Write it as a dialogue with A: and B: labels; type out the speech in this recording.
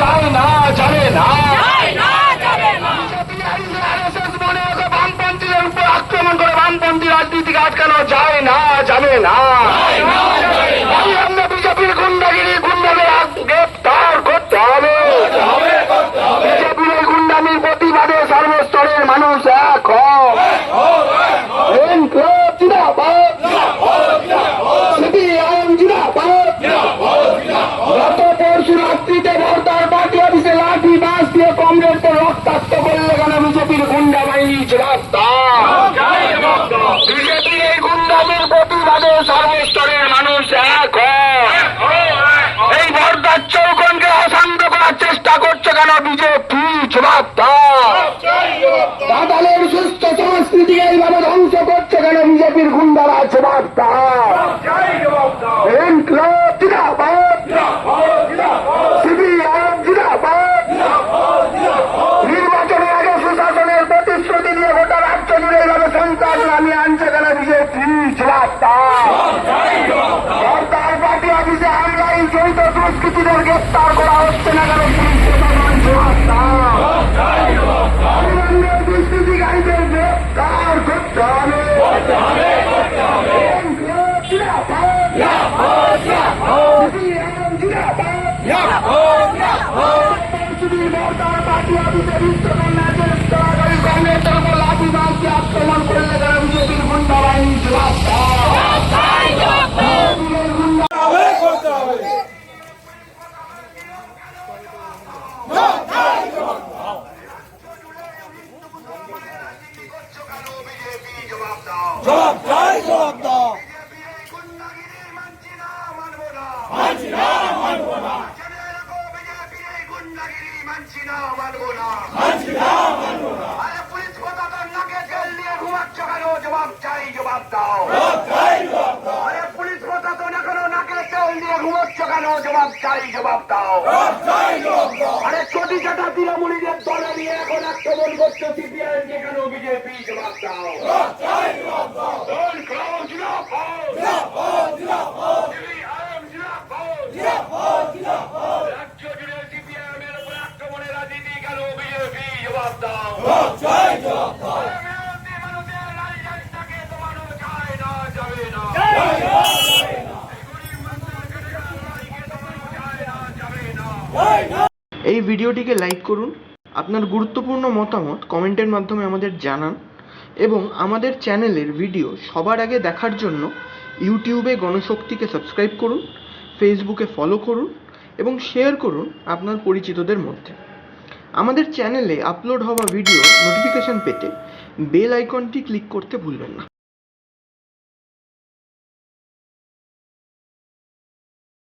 A: যায় না, যাবে না। বামপন্থীদের উপর আক্রমণ করে বামপন্থী রাজনীতিকে আটকানো যায় না, যাবে না। আমরা বিজেপির গুন্ডাগিরি গুন্ডাদের গ্রেপ্তার করতে হবে। বিজেপির এই গুন্ডামির প্রতিবাদে সর্বস্তরের মানুষ এক গত পরশু রাত্রিতে ভোটার পার্টি অফিসে লাঠি বাস দিয়ে কংগ্রেসকে রক্তাক্ত করলে কেন বিজেপির গুন্ডা বাহিনী রাস্তা। বিজেপির এই গুন্ডামির প্রতিবাদে সর্বস্তরের মানুষ এক এই ভোটার চৌকনকে অশান্ত করার চেষ্টা করছে কেন বিজেপি দাদালের সুস্থ সংস্কৃতিকে এইভাবে ধ্বংস করছে কেন বিজেপির গুন্ডারা জবাবটা। নির্বাচনের আগে সুশাসনের প্রতিশ্রুতি দিয়ে গোটা রাজ্য জুড়ে এইভাবে সন্ত্রাস নামিয়ে আনছে কেন বিজেপি জবাবটা। সরকার পার্টি অফিসে হামলায় জড়িত দুষ্কৃতীদের গ্রেপ্তার করা হচ্ছে না কেন পুলিশ প্রশাসন জবাবটা। দুষ্কৃতিকারীদের গ্রেপ্তার করতে হবে। কংগ্রেসের উপর লাঠি বাঁধকে আক্রমণ করলে তারা বিজেপির গুন্ডা বাহিনী পুলিশ প্রশাসন নাকে তেল দিয়ে ঘুমাচ্ছ কেন জবাব চাই, জবাব দাও। আরে পুলিশ প্রশাসন এখনো নাকে তেল দিয়ে ঘুমাচ্ছ কেন জবাব চাই, জবাব দাও। আরে চটি চাটা তৃণমূলীদের দলে নিয়ে এখন আক্রমণ করছে সিপিআইএমকে কেন বিজেপি জবাব দাও। রাজ্য জুড়ে সিপিআইএমের উপর আক্রমণের রাজনীতি কেন বিজেপি জবাব দাও।
B: এই ভিডিওটিকে লাইক করুন, আপনার গুরুত্বপূর্ণ মতামত কমেন্টের মাধ্যমে আমাদের জানান এবং আমাদের চ্যানেলের ভিডিও সবার আগে দেখার জন্য ইউটিউবে গণশক্তিকে সাবস্ক্রাইব করুন, ফেসবুকে ফলো করুন এবং শেয়ার করুন আপনার পরিচিতদের মধ্যে। আমাদের চ্যানেলে আপলোড হওয়া ভিডিও নোটিফিকেশন পেতে বেল আইকনটি ক্লিক করতে ভুলবেন না।